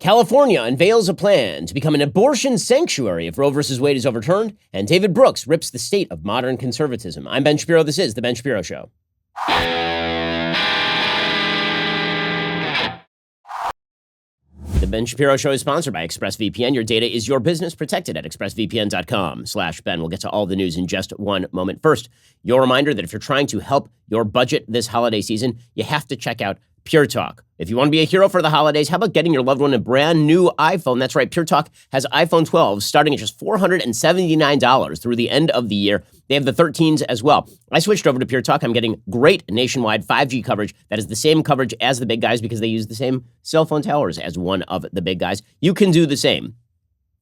California unveils a plan to become an abortion sanctuary if Roe v. Wade is overturned, and David Brooks rips the state of modern conservatism. I'm Ben Shapiro. This is The Ben Shapiro Show. The Ben Shapiro Show is sponsored by ExpressVPN. Your data is your business, protected at expressvpn.com/Ben. We'll get to all the news in just one moment. First, your reminder that if you're trying to help your budget this holiday season, you have to check out Pure Talk. If you want to be a hero for the holidays, how about getting your loved one a brand new iPhone? That's right, Pure Talk has iPhone 12 starting at just $479 through the end of the year. They have the 13s as well. I switched over to Pure Talk. I'm getting great nationwide 5G coverage. That is the same coverage as the big guys because they use the same cell phone towers as one of the big guys. You can do the same.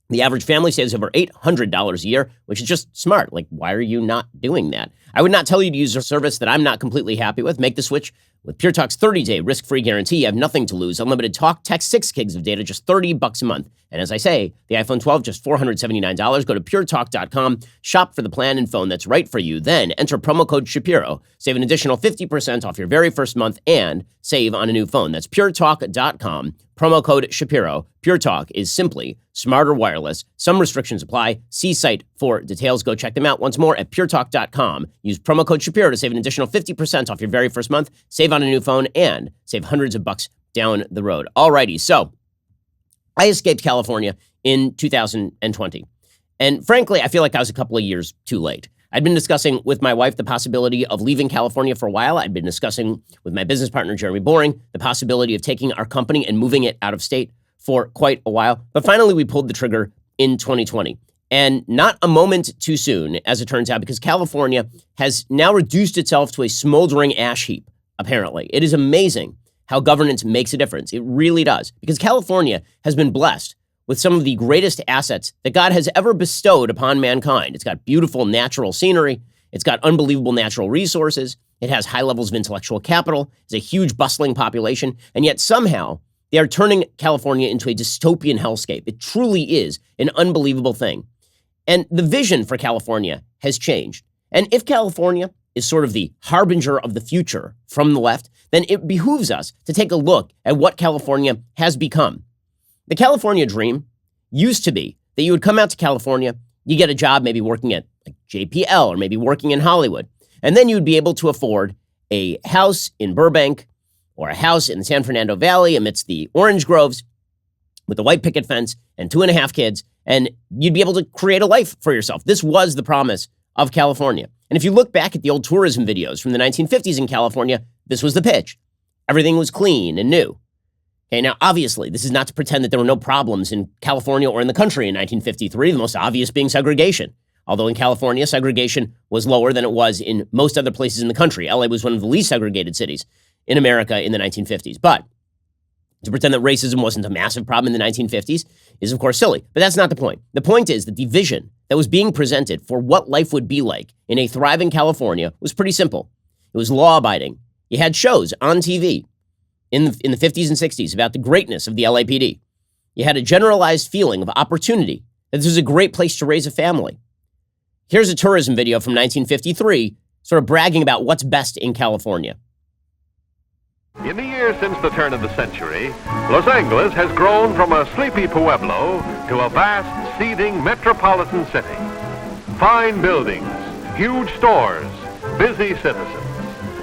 The average family saves over $800 a year, which is just smart. Like, why are you not doing that? I would not tell you to use a service that I'm not completely happy with. Make the switch with Pure Talk's 30-day risk-free guarantee. You have nothing to lose. Unlimited talk, text, 6 gigs of data, just $30 a month. And as I say, the iPhone 12, just $479. Go to puretalk.com, shop for the plan and phone that's right for you. Then enter promo code Shapiro. Save an additional 50% off your very first month and save on a new phone. That's puretalk.com. Promo code Shapiro. Pure Talk is simply smarter wireless. Some restrictions apply. See site for details. Go check them out once more at puretalk.com. Use promo code Shapiro to save an additional 50% off your very first month. Save on a new phone and save hundreds of bucks down the road. Alrighty, so I escaped California in 2020. And frankly, I feel like I was a couple of years too late. I'd been discussing with my wife the possibility of leaving California for a while. I'd been discussing with my business partner, Jeremy Boring, the possibility of taking our company and moving it out of state for quite a while. But finally, we pulled the trigger in 2020. And not a moment too soon, as it turns out, because California has now reduced itself to a smoldering ash heap, apparently. It is amazing how governance makes a difference. It really does. Because California has been blessed with some of the greatest assets that God has ever bestowed upon mankind. It's got beautiful natural scenery. It's got unbelievable natural resources. It has high levels of intellectual capital. It's a huge bustling population. And yet somehow they are turning California into a dystopian hellscape. It truly is an unbelievable thing. And the vision for California has changed. And if California is sort of the harbinger of the future from the left, then it behooves us to take a look at what California has become. The California dream used to be that you would come out to California, you get a job maybe working at like JPL or maybe working in Hollywood, and then you'd be able to afford a house in Burbank or a house in the San Fernando Valley amidst the orange groves with a white picket fence and 2.5 kids, and you'd be able to create a life for yourself. This was the promise of California. And if you look back at the old tourism videos from the 1950s in California, this was the pitch. Everything was clean and new. Okay, now, obviously, this is not to pretend that there were no problems in California or in the country in 1953, the most obvious being segregation. Although in California, segregation was lower than it was in most other places in the country. LA was one of the least segregated cities in America in the 1950s. But to pretend that racism wasn't a massive problem in the 1950s is, of course, silly. But that's not the point. The point is that the vision that was being presented for what life would be like in a thriving California was pretty simple. It was law-abiding. You had shows on TV in the 50s and 60s about the greatness of the LAPD. You had a generalized feeling of opportunity, that this was a great place to raise a family. Here's a tourism video from 1953, sort of bragging about what's best in California. In the years since the turn of the century, Los Angeles has grown from a sleepy pueblo to a vast, seething metropolitan city. Fine buildings, huge stores, busy citizens.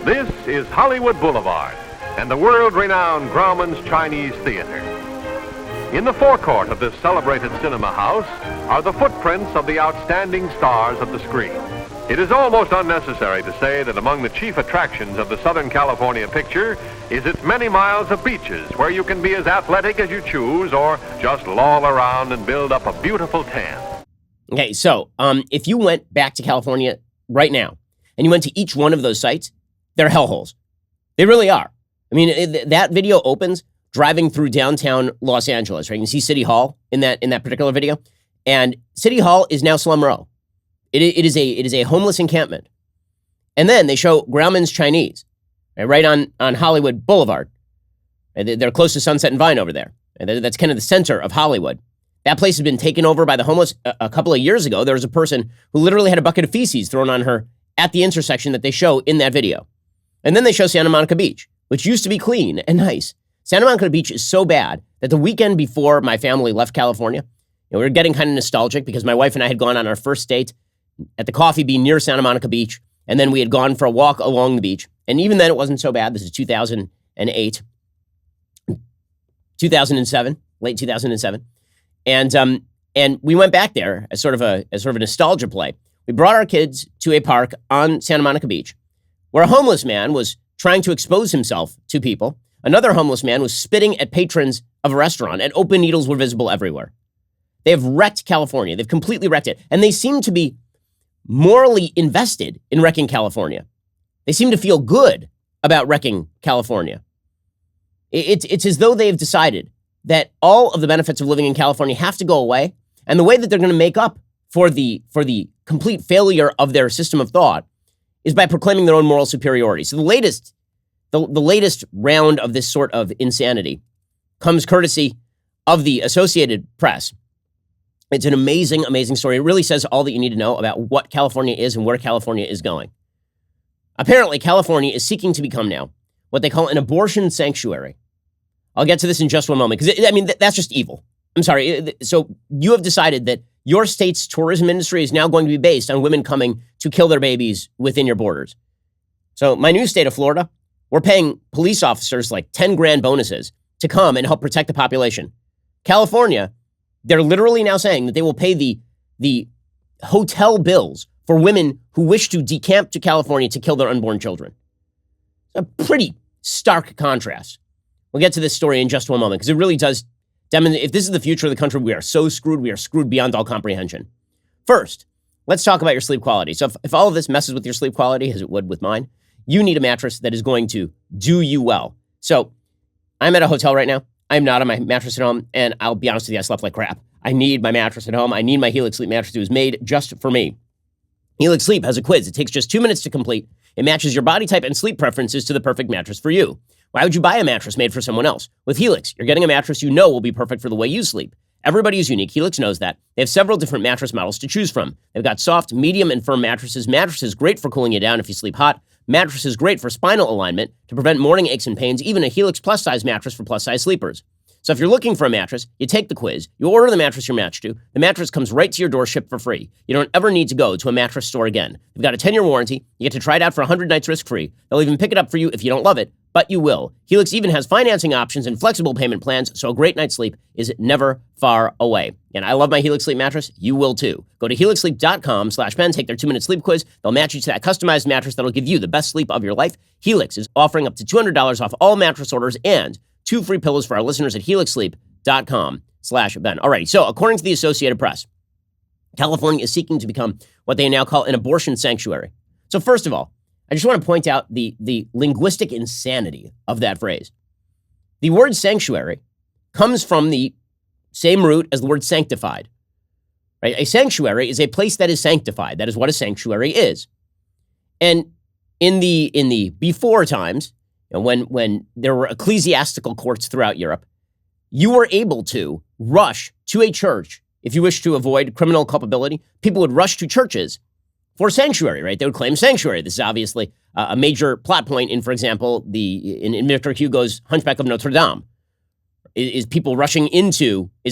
This is Hollywood Boulevard and the world-renowned Grauman's Chinese Theater. In the forecourt of this celebrated cinema house are the footprints of the outstanding stars of the screen. It is almost unnecessary to say that among the chief attractions of the Southern California picture is its many miles of beaches where you can be as athletic as you choose or just loll around and build up a beautiful tan. Okay, so if you went back to California right now and you went to each one of those sites, they're hellholes. They really are. I mean, that video opens driving through downtown Los Angeles, right? You can see City Hall in that particular video. And City Hall is now Slum Row. It is a homeless encampment. And then they show Grauman's Chinese, right on Hollywood Boulevard. They're close to Sunset and Vine over there. And that's kind of the center of Hollywood. That place has been taken over by the homeless a couple of years ago. There was a person who literally had a bucket of feces thrown on her at the intersection that they show in that video. And then they show Santa Monica Beach, which used to be clean and nice. Santa Monica Beach is so bad that the weekend before my family left California, we were getting kind of nostalgic because my wife and I had gone on our first date at the Coffee Bean near Santa Monica Beach, and then we had gone for a walk along the beach. And even then, it wasn't so bad. This is 2008, 2007, late 2007. And we went back there as sort of a nostalgia play. We brought our kids to a park on Santa Monica Beach where a homeless man was trying to expose himself to people. Another homeless man was spitting at patrons of a restaurant, and open needles were visible everywhere. They have wrecked California. They've completely wrecked it. And they seem to be morally invested in wrecking California. They seem to feel good about wrecking California. It's as though they've decided that all of the benefits of living in California have to go away. And the way that they're going to make up for the complete failure of their system of thought is by proclaiming their own moral superiority. So the latest round of this sort of insanity comes courtesy of the Associated Press. It's an amazing, amazing story. It really says all that you need to know about what California is and where California is going. Apparently, California is seeking to become now what they call an abortion sanctuary. I'll get to this in just one moment, because, that's just evil. I'm sorry. So you have decided that your state's tourism industry is now going to be based on women coming to kill their babies within your borders. So my new state of Florida, we're paying police officers like 10 grand bonuses to come and help protect the population. California, they're literally now saying that they will pay the hotel bills for women who wish to decamp to California to kill their unborn children. A pretty stark contrast. We'll get to this story in just one moment, because it really does demonstrate, if this is the future of the country, we are so screwed. We are screwed beyond all comprehension. First, let's talk about your sleep quality. So if all of this messes with your sleep quality, as it would with mine, you need a mattress that is going to do you well. So I'm at a hotel right now. I'm not on my mattress at home, and I'll be honest with you, I slept like crap. I need my mattress at home. I need my Helix Sleep mattress. It was made just for me. Helix Sleep has a quiz. It takes just 2 minutes to complete. It matches your body type and sleep preferences to the perfect mattress for you. Why would you buy a mattress made for someone else? With Helix, you're getting a mattress you know will be perfect for the way you sleep. Everybody is unique. Helix knows that. They have several different mattress models to choose from. They've got soft, medium, and firm mattresses. Mattresses great for cooling you down if you sleep hot. Mattresses great for spinal alignment to prevent morning aches and pains. Even a Helix plus size mattress for plus size sleepers. So if you're looking for a mattress, you take the quiz, you order the mattress you're matched to, the mattress comes right to your door shipped for free. You don't ever need to go to a mattress store again. They've got a 10-year warranty. You get to try it out for 100 nights risk-free. They'll even pick it up for you if you don't love it, but you will. Helix even has financing options and flexible payment plans, so a great night's sleep is never far away. And I love my Helix Sleep mattress. You will too. Go to helixsleep.com/Ben, take their 2-minute sleep quiz. They'll match you to that customized mattress that'll give you the best sleep of your life. Helix is offering up to $200 off all mattress orders and 2 free pillows for our listeners at helixsleep.com/Ben. Alrighty, so according to the Associated Press, California is seeking to become what they now call an abortion sanctuary. So first of all, I just want to point out the linguistic insanity of that phrase. The word sanctuary comes from the same root as the word sanctified. Right? A sanctuary is a place that is sanctified. That is what a sanctuary is. And in the before times, when there were ecclesiastical courts throughout Europe, you were able to rush to a church if you wish to avoid criminal culpability. People would rush to churches for sanctuary, right? They would claim sanctuary. This is obviously a major plot point in, for example, in Victor Hugo's Hunchback of Notre Dame. Is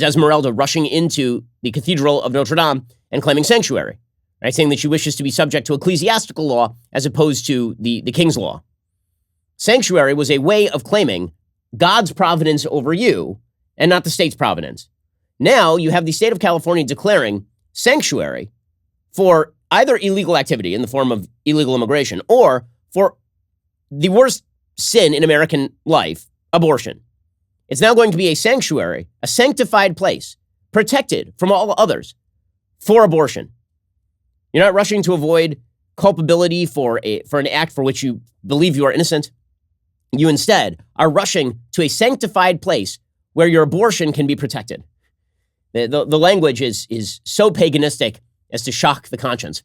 Esmeralda rushing into the Cathedral of Notre Dame and claiming sanctuary, right? Saying that she wishes to be subject to ecclesiastical law as opposed to the king's law. Sanctuary was a way of claiming God's providence over you and not the state's providence. Now you have the state of California declaring sanctuary for either illegal activity in the form of illegal immigration or for the worst sin in American life, abortion. It's now going to be a sanctuary, a sanctified place, protected from all others for abortion. You're not rushing to avoid culpability for an act for which you believe you are innocent. You instead are rushing to a sanctified place where your abortion can be protected. The language is so paganistic as to shock the conscience.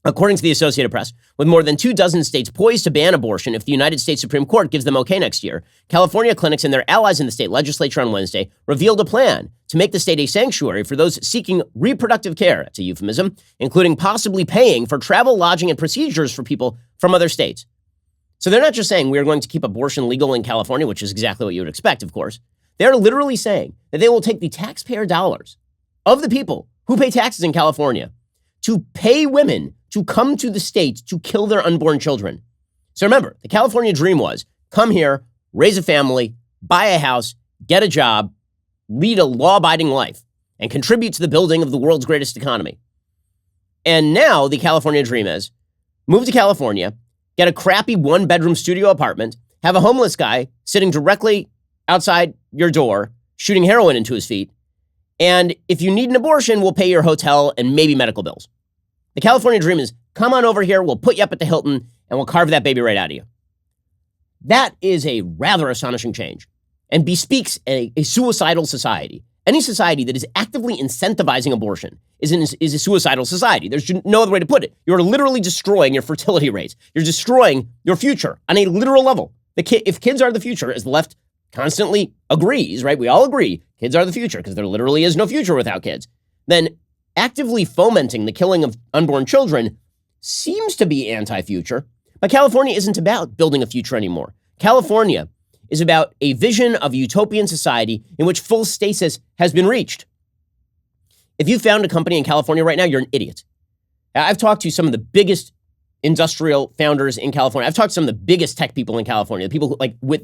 According to the Associated Press, with more than 24 states poised to ban abortion if the United States Supreme Court gives them okay next year, California clinics and their allies in the state legislature on Wednesday revealed a plan to make the state a sanctuary for those seeking reproductive care, that's a euphemism, including possibly paying for travel, lodging, and procedures for people from other states. So they're not just saying we are going to keep abortion legal in California, which is exactly what you would expect, of course. They're literally saying that they will take the taxpayer dollars of the people who pay taxes in California to pay women to come to the state to kill their unborn children. So remember, the California dream was come here, raise a family, buy a house, get a job, lead a law-abiding life, and contribute to the building of the world's greatest economy. And now the California dream is move to California, get a crappy one-bedroom studio apartment, have a homeless guy sitting directly outside your door, shooting heroin into his feet, and if you need an abortion, we'll pay your hotel and maybe medical bills. The California dream is come on over here, we'll put you up at the Hilton, and we'll carve that baby right out of you. That is a rather astonishing change and bespeaks a suicidal society. Any society that is actively incentivizing abortion is a suicidal society. There's no other way to put it. You're literally destroying your fertility rates. You're destroying your future on a literal level. If kids are the future, as the left constantly agrees, right? We all agree kids are the future because there literally is no future without kids. Then actively fomenting the killing of unborn children seems to be anti-future. But California isn't about building a future anymore. California is about a vision of a utopian society in which full stasis has been reached. If you found a company in California right now, you're an idiot. I've talked to some of the biggest industrial founders in California. I've talked to some of the biggest tech people in California, the people who,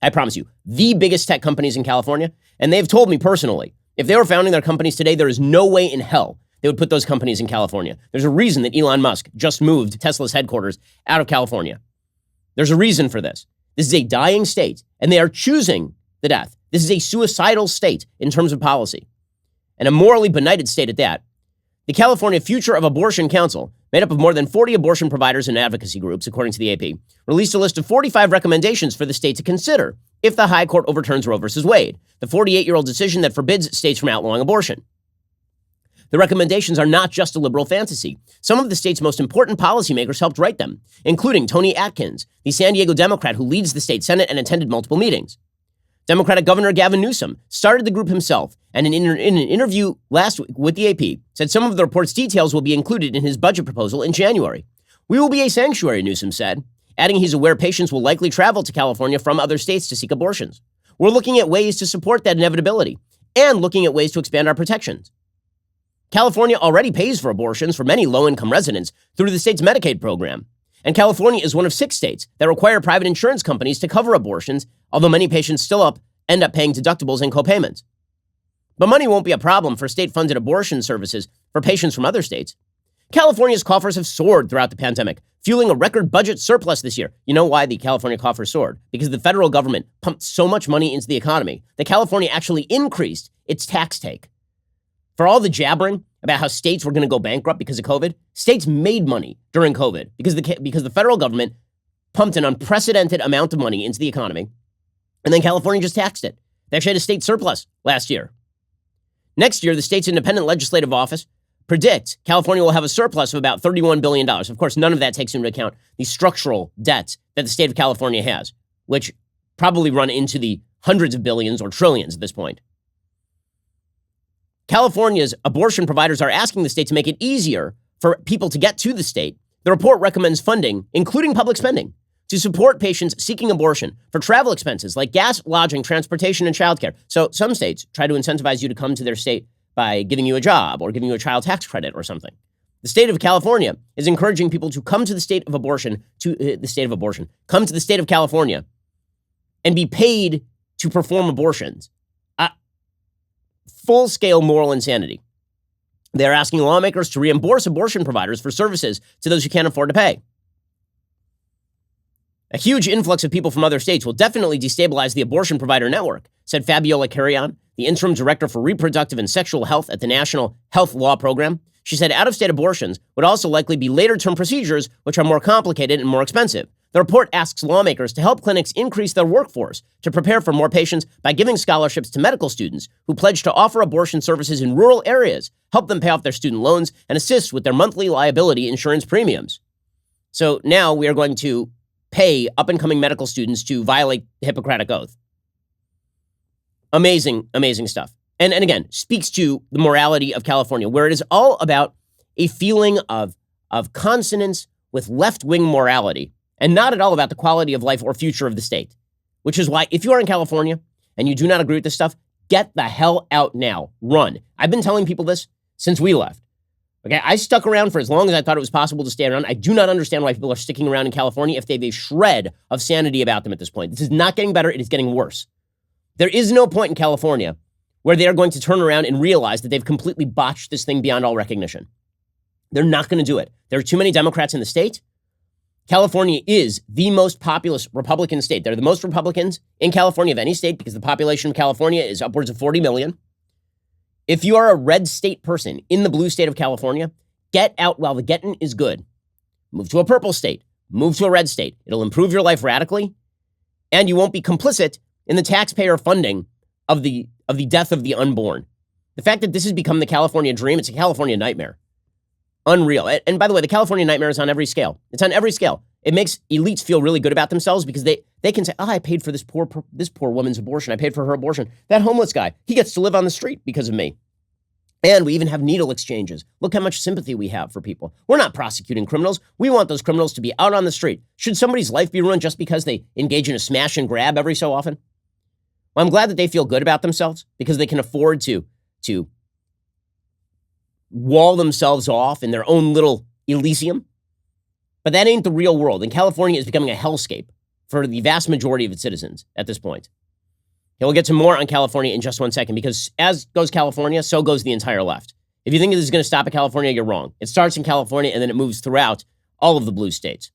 I promise you, the biggest tech companies in California. And they've told me personally, if they were founding their companies today, there is no way in hell they would put those companies in California. There's a reason that Elon Musk just moved Tesla's headquarters out of California. There's a reason for this. This is a dying state, and they are choosing the death. This is a suicidal state in terms of policy, and a morally benighted state at that. The California Future of Abortion Council, made up of more than 40 abortion providers and advocacy groups, according to the AP, released a list of 45 recommendations for the state to consider if the High Court overturns Roe v. Wade, the 48-year-old decision that forbids states from outlawing abortion. The recommendations are not just a liberal fantasy. Some of the state's most important policymakers helped write them, including Tony Atkins, the San Diego Democrat who leads the state Senate and attended multiple meetings. Democratic Governor Gavin Newsom started the group himself, and in an interview last week with the AP, said some of the report's details will be included in his budget proposal in January. We will be a sanctuary, Newsom said, adding he's aware patients will likely travel to California from other states to seek abortions. We're looking at ways to support that inevitability and looking at ways to expand our protections. California already pays for abortions for many low-income residents through the state's Medicaid program. And California is one of 6 states that require private insurance companies to cover abortions, although many patients still end up paying deductibles and copayments. But money won't be a problem for state-funded abortion services for patients from other states. California's coffers have soared throughout the pandemic, fueling a record budget surplus this year. You know why the California coffers soared? Because the federal government pumped so much money into the economy that California actually increased its tax take. For all the jabbering about how states were going to go bankrupt because of COVID, states made money during COVID because the federal government pumped an unprecedented amount of money into the economy, and then California just taxed it. They actually had a state surplus last year. Next year, the state's independent legislative office predicts California will have a surplus of about $31 billion. Of course, none of that takes into account the structural debts that the state of California has, which probably run into the hundreds of billions or trillions at this point. California's abortion providers are asking the state to make it easier for people to get to the state. The report recommends funding, including public spending, to support patients seeking abortion for travel expenses like gas, lodging, transportation, and childcare. So some states try to incentivize you to come to their state by giving you a job or giving you a child tax credit or something. The state of California is encouraging people to come to the state of abortion, come to the state of California and be paid to perform abortions. Full-scale moral insanity. They're asking lawmakers to reimburse abortion providers for services to those who can't afford to pay. A huge influx of people from other states will definitely destabilize the abortion provider network, said Fabiola Carrion, the interim director for reproductive and sexual health at the National Health Law Program. She said out-of-state abortions would also likely be later-term procedures, which are more complicated and more expensive. The report asks lawmakers to help clinics increase their workforce to prepare for more patients by giving scholarships to medical students who pledge to offer abortion services in rural areas, help them pay off their student loans, and assist with their monthly liability insurance premiums. So now we are going to pay up-and-coming medical students to violate the Hippocratic Oath. Amazing, amazing stuff. And again, speaks to the morality of California, where it is all about a feeling of consonance with left-wing morality and not at all about the quality of life or future of the state. Which is why, if you are in California and you do not agree with this stuff, get the hell out now. Run. I've been telling people this since we left. Okay, I stuck around for as long as I thought it was possible to stay around. I do not understand why people are sticking around in California if they have a shred of sanity about them at this point. This is not getting better. It is getting worse. There is no point in California where they are going to turn around and realize that they've completely botched this thing beyond all recognition. They're not going to do it. There are too many Democrats in the state. California is the most populous Republican state. There are the most Republicans in California of any state because the population of California is upwards of 40 million. If you are a red state person in the blue state of California, get out while the getting is good. Move to a purple state. Move to a red state. It'll improve your life radically, and you won't be complicit in the taxpayer funding of the death of the unborn. The fact that this has become the California dream, it's a California nightmare. Unreal. And by the way, the California nightmare is on every scale. It's on every scale. It makes elites feel really good about themselves because they can say, I paid for this poor woman's abortion. I paid for her abortion. That homeless guy, he gets to live on the street because of me. And we even have needle exchanges. Look how much sympathy we have for people. We're not prosecuting criminals. We want those criminals to be out on the street. Should somebody's life be ruined just because they engage in a smash and grab every so often? Well, I'm glad that they feel good about themselves because they can afford to wall themselves off in their own little Elysium. But that ain't the real world. And California is becoming a hellscape for the vast majority of its citizens at this point. Okay, we'll get to more on California in just one second because as goes California, so goes the entire left. If you think this is going to stop at California, you're wrong. It starts in California and then it moves throughout all of the blue states.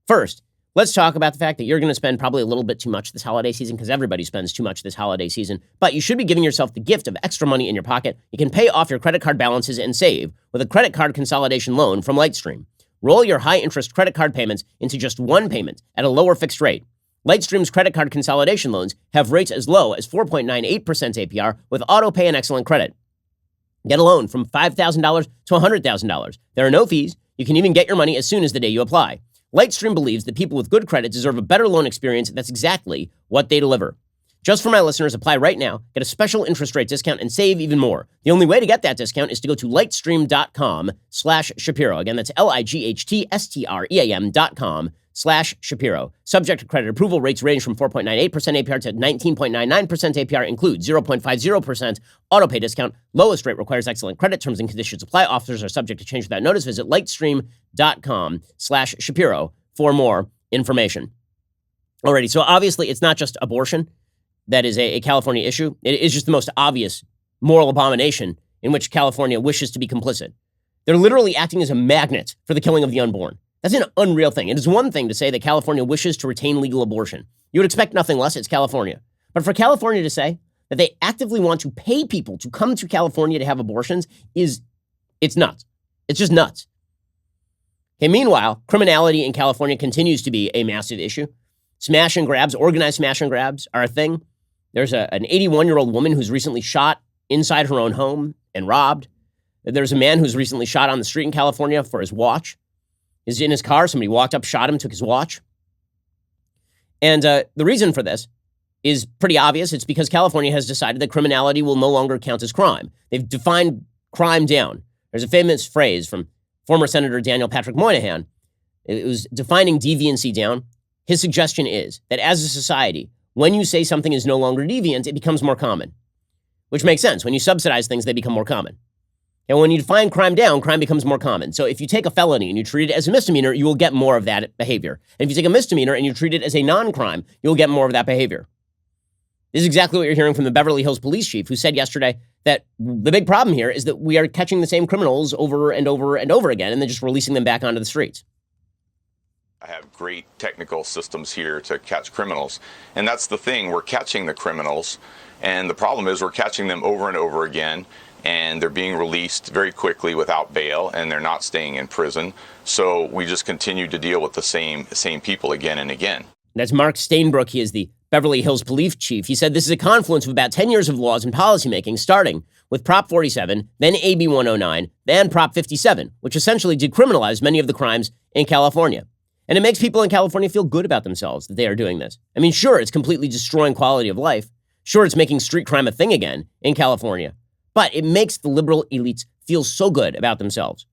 First, let's talk about the fact that you're going to spend probably a little bit too much this holiday season because everybody spends too much this holiday season. But you should be giving yourself the gift of extra money in your pocket. You can pay off your credit card balances and save with a credit card consolidation loan from Lightstream. Roll your high-interest credit card payments into just one payment at a lower fixed rate. Lightstream's credit card consolidation loans have rates as low as 4.98% APR with auto pay and excellent credit. Get a loan from $5,000 to $100,000. There are no fees. You can even get your money as soon as the day you apply. Lightstream believes that people with good credit deserve a better loan experience. That's exactly what they deliver. Just for my listeners, apply right now, get a special interest rate discount, and save even more. The only way to get that discount is to go to lightstream.com/Shapiro. Again, that's lightstream.com/Shapiro. Subject to credit approval, rates range from 4.98% APR to 19.99% APR. Include 0.50% autopay discount. Lowest rate requires excellent credit. Terms and conditions apply. Offers are subject to change without notice. Visit lightstream.com/Shapiro for more information. Alrighty, so obviously it's not just abortion that is a California issue. It is just the most obvious moral abomination in which California wishes to be complicit. They're literally acting as a magnet for the killing of the unborn. That's an unreal thing. It is one thing to say that California wishes to retain legal abortion. You would expect nothing less. It's California. But for California to say that they actively want to pay people to come to California to have abortions it's nuts. It's just nuts. Okay, meanwhile, criminality in California continues to be a massive issue. Smash and grabs, organized smash and grabs are a thing. There's an 81-year-old woman who's recently shot inside her own home and robbed. There's a man who's recently shot on the street in California for his watch. He's in his car. Somebody walked up, shot him, took his watch. And the reason for this is pretty obvious. It's because California has decided that criminality will no longer count as crime. They've defined crime down. There's a famous phrase from former Senator Daniel Patrick Moynihan. It was defining deviancy down. His suggestion is that as a society, when you say something is no longer deviant, it becomes more common, which makes sense. When you subsidize things, they become more common. And when you define crime down, crime becomes more common. So if you take a felony and you treat it as a misdemeanor, you will get more of that behavior. And if you take a misdemeanor and you treat it as a non-crime, you'll get more of that behavior. This is exactly what you're hearing from the Beverly Hills police chief, who said yesterday that the big problem here is that we are catching the same criminals over and over and over again and then just releasing them back onto the streets. I have great technical systems here to catch criminals. And that's the thing, we're catching the criminals. And the problem is we're catching them over and over again. And they're being released very quickly without bail. And they're not staying in prison. So we just continue to deal with the same people again and again. That's Mark Stainbrook. He is the Beverly Hills police chief. He said this is a confluence of about 10 years of laws and policymaking, starting with Prop 47, then AB 109, then Prop 57, which essentially decriminalized many of the crimes in California. And it makes people in California feel good about themselves that they are doing this. I mean, sure, it's completely destroying quality of life. Sure, it's making street crime a thing again in California. But it makes the liberal elites feel so good about themselves.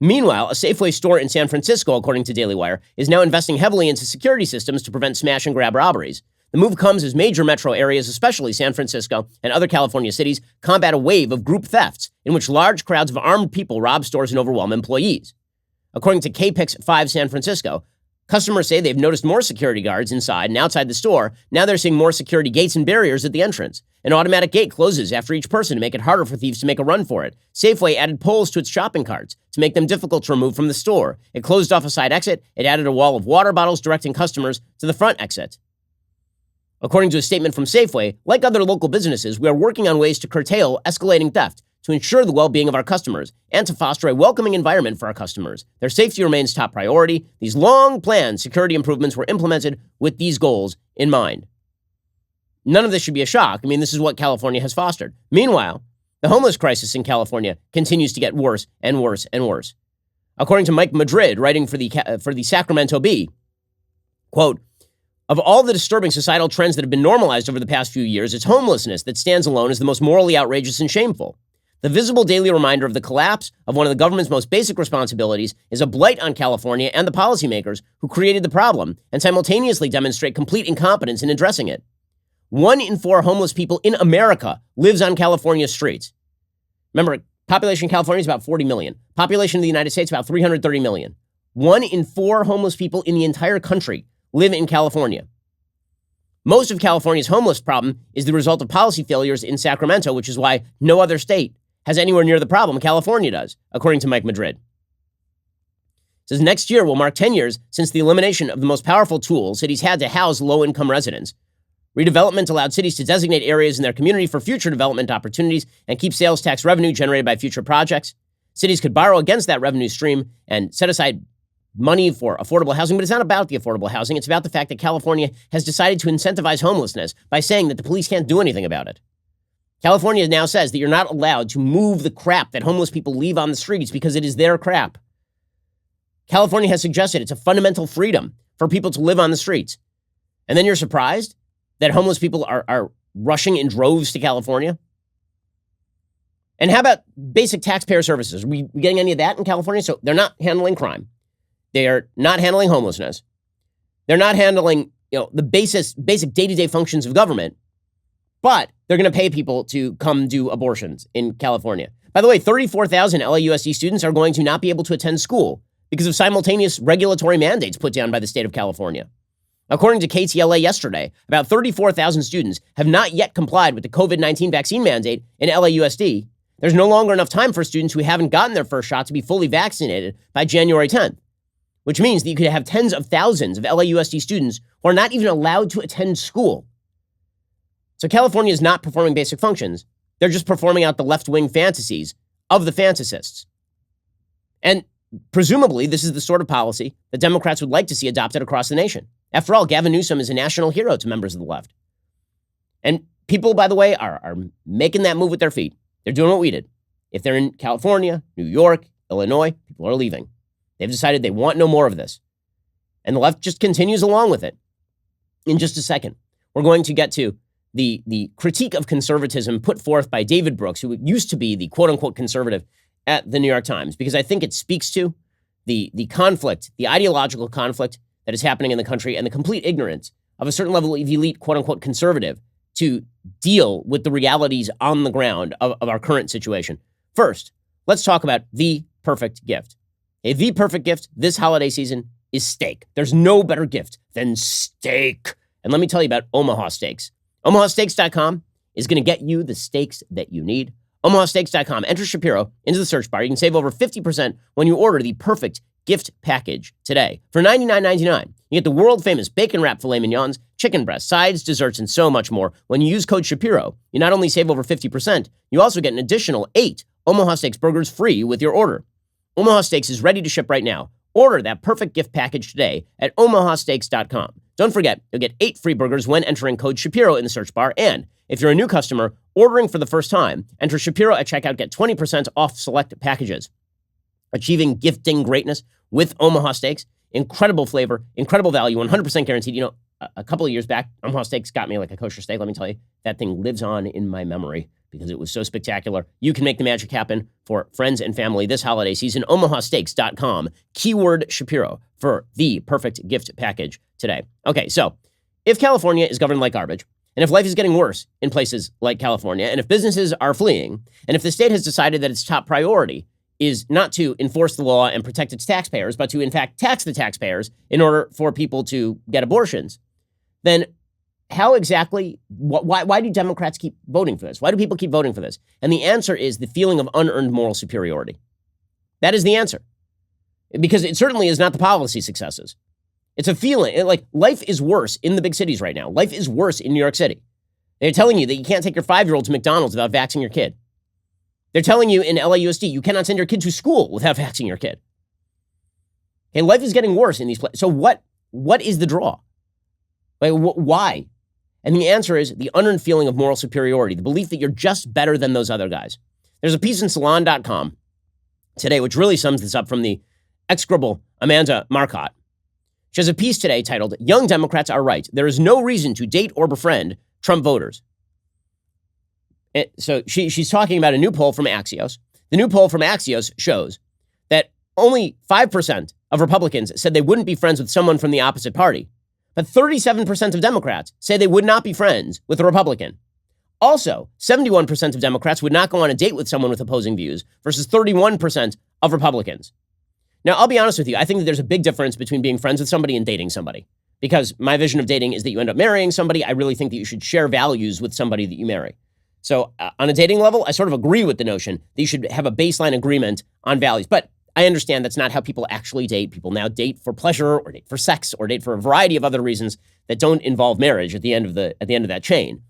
Meanwhile, a Safeway store in San Francisco, according to Daily Wire, is now investing heavily into security systems to prevent smash and grab robberies. The move comes as major metro areas, especially San Francisco and other California cities, combat a wave of group thefts in which large crowds of armed people rob stores and overwhelm employees. According to KPIX 5 San Francisco, customers say they've noticed more security guards inside and outside the store. Now they're seeing more security gates and barriers at the entrance. An automatic gate closes after each person to make it harder for thieves to make a run for it. Safeway added poles to its shopping carts to make them difficult to remove from the store. It closed off a side exit. It added a wall of water bottles directing customers to the front exit. According to a statement from Safeway, like other local businesses, we are working on ways to curtail escalating theft, to ensure the well-being of our customers, and to foster a welcoming environment for our customers. Their safety remains top priority. These long-planned security improvements were implemented with these goals in mind. None of this should be a shock. I mean, this is what California has fostered. Meanwhile, the homeless crisis in California continues to get worse and worse and worse. According to Mike Madrid, writing for the Sacramento Bee, quote, "Of all the disturbing societal trends that have been normalized over the past few years, it's homelessness that stands alone as the most morally outrageous and shameful. The visible daily reminder of the collapse of one of the government's most basic responsibilities is a blight on California and the policymakers who created the problem and simultaneously demonstrate complete incompetence in addressing it. 1 in 4 homeless people in America lives on California's streets." Remember, population in California is about 40 million. Population of the United States, about 330 million. 1 in 4 homeless people in the entire country live in California. Most of California's homeless problem is the result of policy failures in Sacramento, which is why no other state has anywhere near the problem California does, according to Mike Madrid. It says next year will mark 10 years since the elimination of the most powerful tool cities had to house low-income residents. Redevelopment allowed cities to designate areas in their community for future development opportunities and keep sales tax revenue generated by future projects. Cities could borrow against that revenue stream and set aside money for affordable housing, but it's not about the affordable housing. It's about the fact that California has decided to incentivize homelessness by saying that the police can't do anything about it. California now says that you're not allowed to move the crap that homeless people leave on the streets because it is their crap. California has suggested it's a fundamental freedom for people to live on the streets. And then you're surprised that homeless people are rushing in droves to California? And how about basic taxpayer services? Are we getting any of that in California? So they're not handling crime. They are not handling homelessness. They're not handling, the basic day-to-day functions of government. But they're going to pay people to come do abortions in California. By the way, 34,000 LAUSD students are going to not be able to attend school because of simultaneous regulatory mandates put down by the state of California. According to KTLA yesterday, about 34,000 students have not yet complied with the COVID-19 vaccine mandate in LAUSD. There's no longer enough time for students who haven't gotten their first shot to be fully vaccinated by January 10th, which means that you could have tens of thousands of LAUSD students who are not even allowed to attend school. So California is not performing basic functions. They're just performing out the left-wing fantasies of the fantasists. And presumably, this is the sort of policy that Democrats would like to see adopted across the nation. After all, Gavin Newsom is a national hero to members of the left. And people, by the way, are making that move with their feet. They're doing what we did. If they're in California, New York, Illinois, people are leaving. They've decided they want no more of this. And the left just continues along with it. In just a second, we're going to get to the critique of conservatism put forth by David Brooks, who used to be the quote-unquote conservative at the New York Times, because I think it speaks to the conflict, the ideological conflict that is happening in the country and the complete ignorance of a certain level of elite quote-unquote conservative to deal with the realities on the ground of our current situation. First, let's talk about the perfect gift. The perfect gift this holiday season is steak. There's no better gift than steak. And let me tell you about Omaha Steaks. OmahaSteaks.com is going to get you the steaks that you need. OmahaSteaks.com. Enter Shapiro into the search bar. You can save over 50% when you order the perfect gift package today. For $99.99, you get the world-famous bacon-wrapped filet mignons, chicken breasts, sides, desserts, and so much more. When you use code Shapiro, you not only save over 50%, you also get an additional 8 Omaha Steaks burgers free with your order. Omaha Steaks is ready to ship right now. Order that perfect gift package today at omahasteaks.com. Don't forget, you'll get 8 free burgers when entering code Shapiro in the search bar. And if you're a new customer ordering for the first time, enter Shapiro at checkout, get 20% off select packages. Achieving gifting greatness with Omaha Steaks. Incredible flavor, incredible value, 100% guaranteed. You know, a couple of years back, Omaha Steaks got me like a kosher steak. Let me tell you, that thing lives on in my memory. because it was so spectacular. You can make the magic happen for friends and family this holiday season. omahasteaks.com, keyword Shapiro for the perfect gift package today. Okay, so if California is governed like garbage, and if life is getting worse in places like California, and if businesses are fleeing, and if the state has decided that its top priority is not to enforce the law and protect its taxpayers, but to in fact tax the taxpayers in order for people to get abortions, then how exactly, why do Democrats keep voting for this? Why do people keep voting for this? And the answer is the feeling of unearned moral superiority. That is the answer. Because it certainly is not the policy successes. It's a feeling, like life is worse in the big cities right now. Life is worse in New York City. They're telling you that you can't take your 5-year-old to McDonald's without vaxxing your kid. They're telling you in LAUSD you cannot send your kid to school without vaxxing your kid. Okay, life is getting worse in these places. So what is the draw? Like, why? And the answer is the unearned feeling of moral superiority, the belief that you're just better than those other guys. There's a piece in Salon.com today which really sums this up from the execrable Amanda Marcotte. She has a piece today titled, "Young Democrats Are Right. There is no reason to date or befriend Trump voters." So she's talking about a new poll from Axios. The new poll from Axios shows that only 5% of Republicans said they wouldn't be friends with someone from the opposite party. But 37% of Democrats say they would not be friends with a Republican. Also, 71% of Democrats would not go on a date with someone with opposing views versus 31% of Republicans. Now, I'll be honest with you. I think that there's a big difference between being friends with somebody and dating somebody. Because my vision of dating is that you end up marrying somebody. I really think that you should share values with somebody that you marry. So on a dating level, I sort of agree with the notion that you should have a baseline agreement on values. But I understand that's not how people actually date. People now date for pleasure or date for sex or date for a variety of other reasons that don't involve marriage at the end of that chain.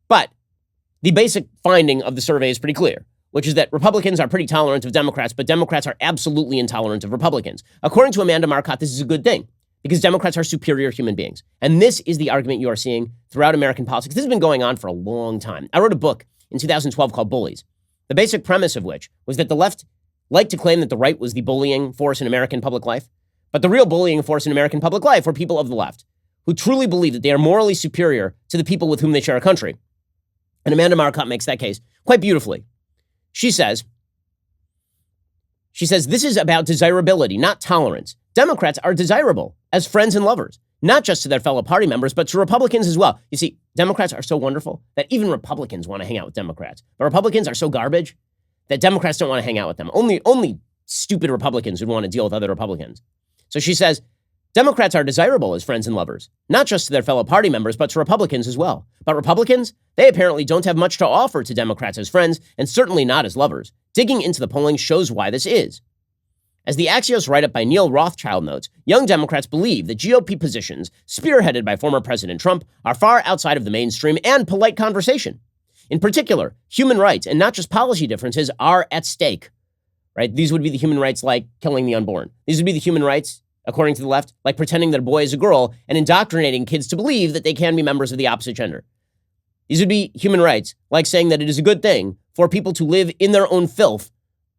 But the basic finding of the survey is pretty clear, which is that Republicans are pretty tolerant of Democrats, but Democrats are absolutely intolerant of Republicans. According to Amanda Marcotte, this is a good thing because Democrats are superior human beings. And this is the argument you are seeing throughout American politics. This has been going on for a long time. I wrote a book in 2012 called Bullies, the basic premise of which was that the left liked to claim that the right was the bullying force in American public life. But the real bullying force in American public life were people of the left who truly believe that they are morally superior to the people with whom they share a country. And Amanda Marcotte makes that case quite beautifully. She says, this is about desirability, not tolerance. Democrats are desirable as friends and lovers, not just to their fellow party members, but to Republicans as well. You see, Democrats are so wonderful that even Republicans want to hang out with Democrats. But Republicans are so garbage that Democrats don't want to hang out with them. Only stupid Republicans would want to deal with other Republicans. So she says, Democrats are desirable as friends and lovers, not just to their fellow party members, but to Republicans as well. But Republicans, they apparently don't have much to offer to Democrats as friends, and certainly not as lovers. Digging into the polling shows why this is. As the Axios write-up by Neil Rothschild notes, young Democrats believe that GOP positions, spearheaded by former President Trump, are far outside of the mainstream and polite conversation. In particular, human rights, and not just policy differences, are at stake. Right? These would be the human rights like killing the unborn. These would be the human rights, according to the left, like pretending that a boy is a girl and indoctrinating kids to believe that they can be members of the opposite gender. These would be human rights, like saying that it is a good thing for people to live in their own filth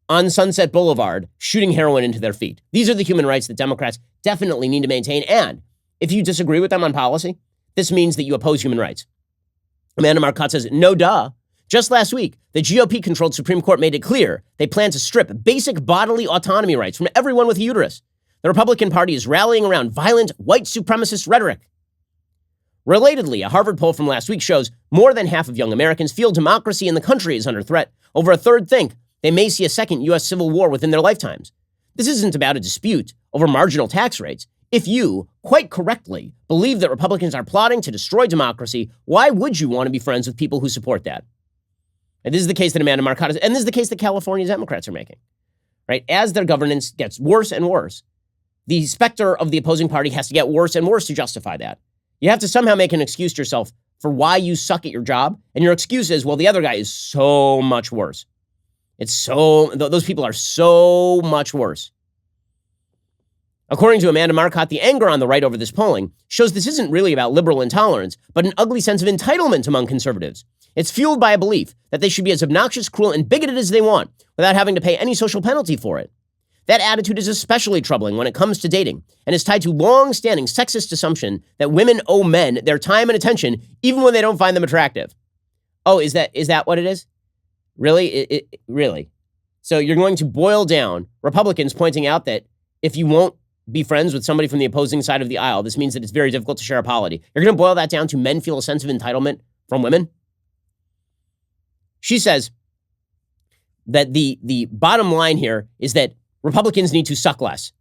on Sunset Boulevard, shooting heroin into their feet. These are the human rights that Democrats definitely need to maintain. And if you disagree with them on policy, this means that you oppose human rights. Amanda Marcotte says, no duh. Just last week, the GOP-controlled Supreme Court made it clear they plan to strip basic bodily autonomy rights from everyone with a uterus. The Republican Party is rallying around violent white supremacist rhetoric. Relatedly, a Harvard poll from last week shows more than half of young Americans feel democracy in the country is under threat. Over a third think they may see a second U.S. civil war within their lifetimes. This isn't about a dispute over marginal tax rates. If you, quite correctly, believe that Republicans are plotting to destroy democracy, why would you want to be friends with people who support that? And this is the case that Amanda Marcotte is, and this is the case that California Democrats are making. Right? As their governance gets worse and worse, the specter of the opposing party has to get worse and worse to justify that. You have to somehow make an excuse to yourself for why you suck at your job, and your excuse is, well, the other guy is so much worse. Those people are so much worse. According to Amanda Marcotte, the anger on the right over this polling shows this isn't really about liberal intolerance, but an ugly sense of entitlement among conservatives. It's fueled by a belief that they should be as obnoxious, cruel, and bigoted as they want without having to pay any social penalty for it. That attitude is especially troubling when it comes to dating and is tied to long-standing sexist assumption that women owe men their time and attention even when they don't find them attractive. Oh, is that what it is? Really? So you're going to boil down Republicans pointing out that if you won't be friends with somebody from the opposing side of the aisle, this means that it's very difficult to share a polity. You're going to boil that down to men feel a sense of entitlement from women? She says that the bottom line here is that Republicans need to suck less.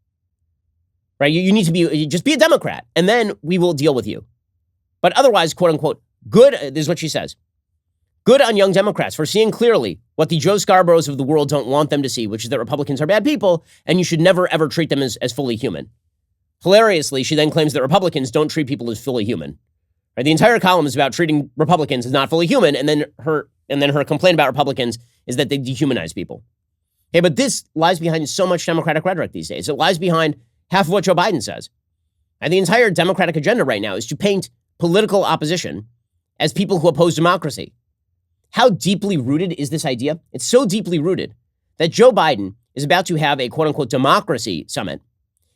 Right? You need to just be a Democrat, and then we will deal with you. But otherwise, quote unquote, good, this is what she says. Good on young Democrats for seeing clearly what the Joe Scarboroughs of the world don't want them to see, which is that Republicans are bad people, and you should never, ever treat them as fully human. Hilariously, she then claims that Republicans don't treat people as fully human. Right? The entire column is about treating Republicans as not fully human, and then her complaint about Republicans is that they dehumanize people. Okay, but this lies behind so much Democratic rhetoric these days. It lies behind half of what Joe Biden says. And the entire Democratic agenda right now is to paint political opposition as people who oppose democracy. How deeply rooted is this idea? It's so deeply rooted that Joe Biden is about to have a quote-unquote democracy summit.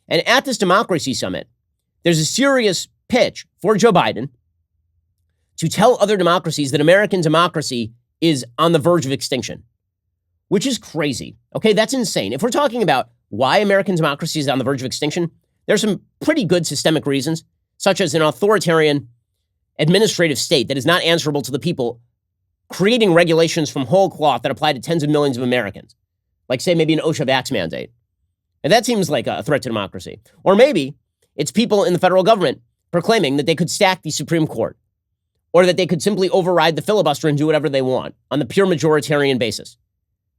And at this democracy summit, there's a serious pitch for Joe Biden to tell other democracies that American democracy is on the verge of extinction, which is crazy. Okay, that's insane. If we're talking about why American democracy is on the verge of extinction, there's some pretty good systemic reasons, such as an authoritarian administrative state that is not answerable to the people, creating regulations from whole cloth that apply to tens of millions of Americans, like, say, maybe an OSHA vax mandate. And that seems like a threat to democracy. Or maybe it's people in the federal government proclaiming that they could stack the Supreme Court, or that they could simply override the filibuster and do whatever they want on the pure majoritarian basis.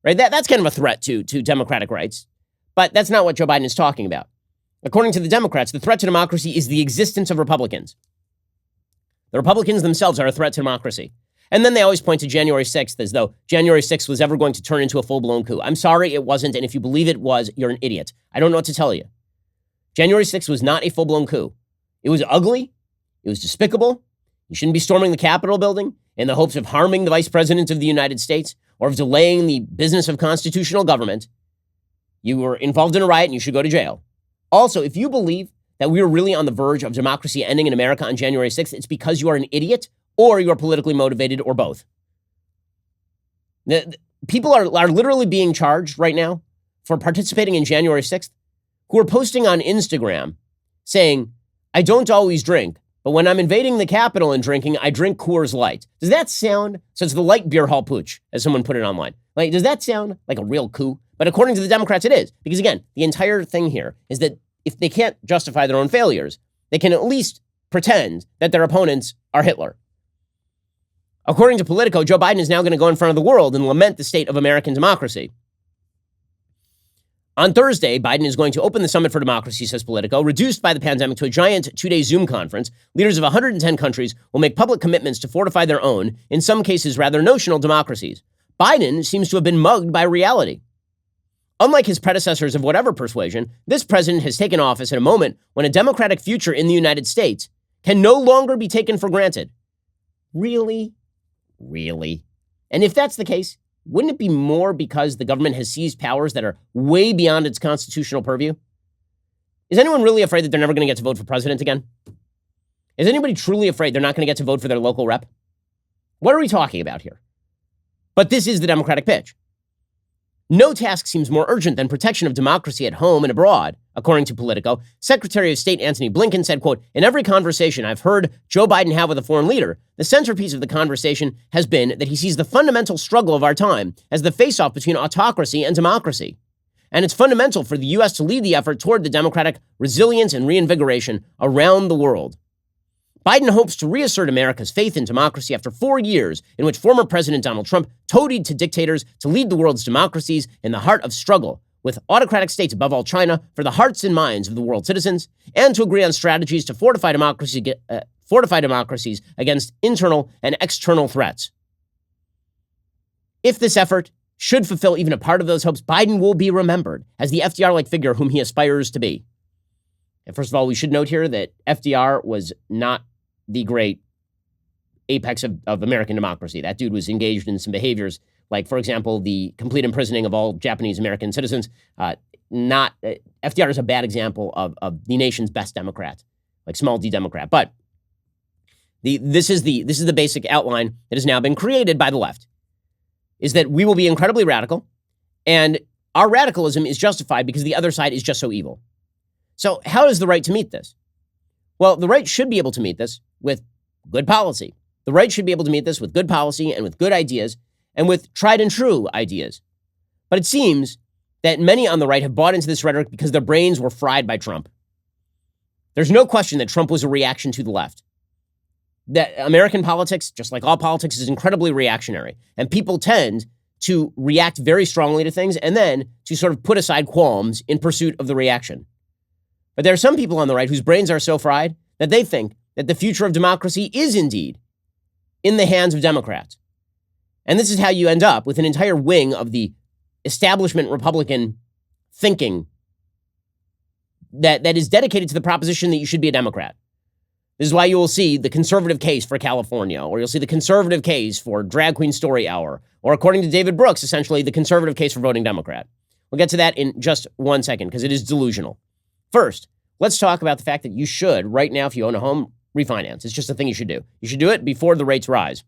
Right? That's kind of a threat to democratic rights. But that's not what Joe Biden is talking about. According to the Democrats, the threat to democracy is the existence of Republicans. The Republicans themselves are a threat to democracy. And then they always point to January 6th as though January 6th was ever going to turn into a full-blown coup. I'm sorry, it wasn't. And if you believe it was, you're an idiot. I don't know what to tell you. January 6th was not a full-blown coup. It was ugly. It was despicable. You shouldn't be storming the Capitol building in the hopes of harming the Vice President of the United States or of delaying the business of constitutional government. You were involved in a riot and you should go to jail. Also, if you believe that we are really on the verge of democracy ending in America on January 6th, it's because you are an idiot or you are politically motivated or both. People are literally being charged right now for participating in January 6th who are posting on Instagram saying, I don't always drink, but when I'm invading the Capitol and drinking, I drink Coors Light. Does that sound, so it's the light beer hall pooch, as someone put it online. Like, does that sound like a real coup? But according to the Democrats, it is. Because again, the entire thing here is that if they can't justify their own failures, they can at least pretend that their opponents are Hitler. According to Politico, Joe Biden is now going to go in front of the world and lament the state of American democracy. On Thursday, Biden is going to open the Summit for Democracy, says Politico. Reduced by the pandemic to a giant two-day Zoom conference, leaders of 110 countries will make public commitments to fortify their own, in some cases rather notional democracies. Biden seems to have been mugged by reality. Unlike his predecessors of whatever persuasion, this president has taken office at a moment when a democratic future in the United States can no longer be taken for granted. Really? Really? And if that's the case, wouldn't it be more because the government has seized powers that are way beyond its constitutional purview? Is anyone really afraid that they're never going to get to vote for president again? Is anybody truly afraid they're not going to get to vote for their local rep? What are we talking about here? But this is the Democratic pitch. No task seems more urgent than protection of democracy at home and abroad, according to Politico. Secretary of State Antony Blinken said, quote, in every conversation I've heard Joe Biden have with a foreign leader, the centerpiece of the conversation has been that he sees the fundamental struggle of our time as the face-off between autocracy and democracy. And it's fundamental for the U.S. to lead the effort toward the democratic resilience and reinvigoration around the world. Biden hopes to reassert America's faith in democracy after 4 years in which former President Donald Trump toadied to dictators to lead the world's democracies in the heart of struggle with autocratic states, above all China, for the hearts and minds of the world's citizens, and to agree on strategies to fortify democracies against internal and external threats. If this effort should fulfill even a part of those hopes, Biden will be remembered as the FDR-like figure whom he aspires to be. And first of all, we should note here that FDR was not the great apex of American democracy. That dude was engaged in some behaviors like, for example, the complete imprisoning of all Japanese American citizens. FDR is a bad example of the nation's best Democrat, like small d Democrat. But this is the basic outline that has now been created by the left. is that we will be incredibly radical, and our radicalism is justified because the other side is just so evil. So how is the right to meet this? Well, the right should be able to meet this with good policy. The right should be able to meet this with good policy and with good ideas and with tried and true ideas. But it seems that many on the right have bought into this rhetoric because their brains were fried by Trump. There's no question that Trump was a reaction to the left. That American politics, just like all politics, is incredibly reactionary. And people tend to react very strongly to things and then to sort of put aside qualms in pursuit of the reaction. But there are some people on the right whose brains are so fried that they think that the future of democracy is indeed in the hands of Democrats. And this is how you end up with an entire wing of the establishment Republican thinking that is dedicated to the proposition that you should be a Democrat. This is why you will see the conservative case for California, or you'll see the conservative case for Drag Queen Story Hour, or according to David Brooks, essentially the conservative case for voting Democrat. We'll get to that in just 1 second because it is delusional. First, let's talk about the fact that you should, right now, if you own a home, refinance. It's just a thing you should do. You should do it before the rates rise.